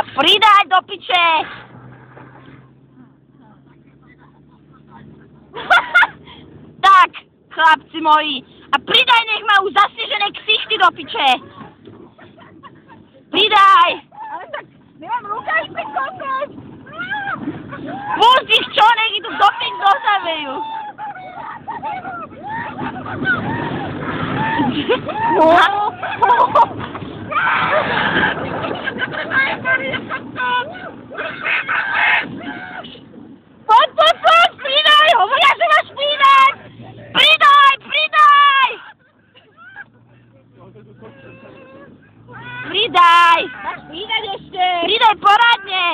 A pridaj do piče! Tak, chlapci moji. A pridaj, nech majú zasnežené ksichty do piče. Pridaj! Ale tak nemám rukavice, kokos! Pusť ich čo, nech idú do pič dosavejú. Poď, pridaj, hovoria, že máš pridať! Pridaj! Pridaj! Máš pridať ešte! Pridaj poradne!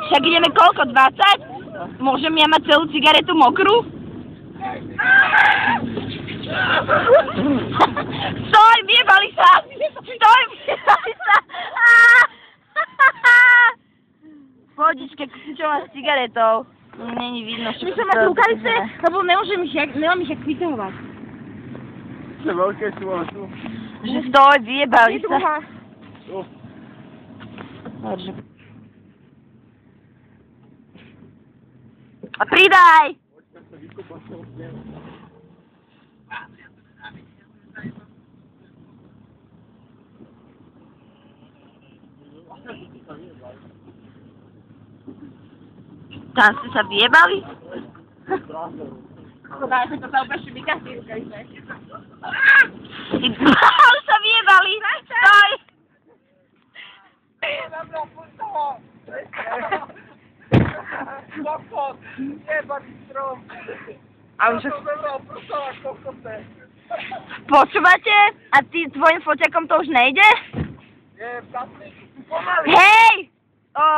Však ideme koľko, 20? Môžem ja mať celú cigaretu mokrú? Stoj, vyjebali sa! Pohodičke, čo mám s cigaretou? Není vidno, čo... Musím mať rukavice, lebo nemám ich jak vyťahovať. To veľké sú, ale sú. Že stoj, vyjebali Je sa. druhá. A pridaj! Tam ste sa vyjebali? Dá sa to sa úplne šibikasí rukavice. Už sa vyjebali! Stoj! Dobra, puść toho! Kokos! Jebany strom! A už... Dobra, puść toho, kokose! Počúvate? A ty tvojim foťakom to už nejde? Nie, plastik, pomaly! Hej!